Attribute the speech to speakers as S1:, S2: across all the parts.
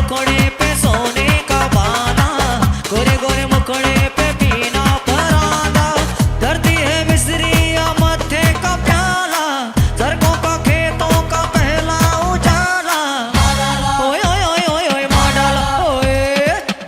S1: मुखड़े पे सोने का बाला, गोरे गोरे मुखड़े पे पीना परांदा, धरती है मिस्री या मत्थे का प्याला, सरकों का खेतों का पहला उजाला। ओए ओए ओए ओए ओए माडाला, ओए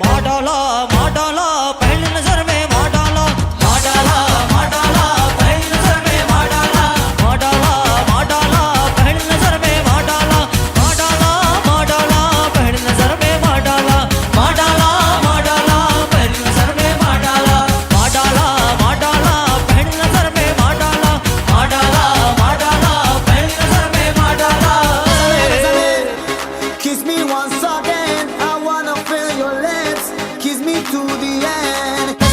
S1: माडाला माडाला, पहली नजर में माडाला, माडाला माडाला, पहली नजर में माडाला, माडाला माडाला, पहली नजर में माडाला, माडाला माडाला, पहली नजर में माडाला, माडाला माडाला, पहली नजर में माडाला, माडाला माडाला, पहली नजर में माडाला, माडाला माडाला, पहली नजर में माडाला।
S2: Kiss me once again, I wanna feel your lips. Kiss me to the end.